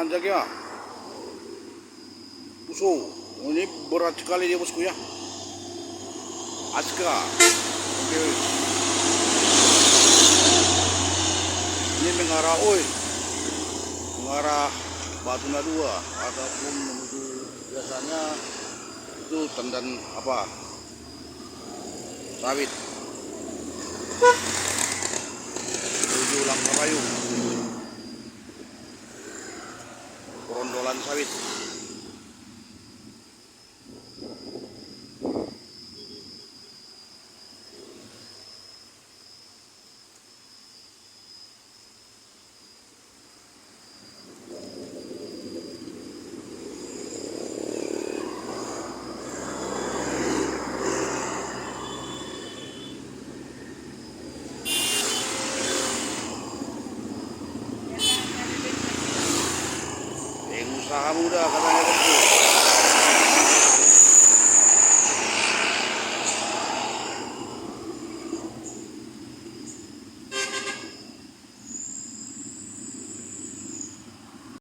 nanjaknya. Buso, ini berat sekali dia bosku ya. Aska. Oke. Ini mengarah Batu Nadua ataupun menuju biasanya itu tendan apa? Sawit. Menuju Langkabayu. Perondolan sawit. Usaha muda katanya bosku.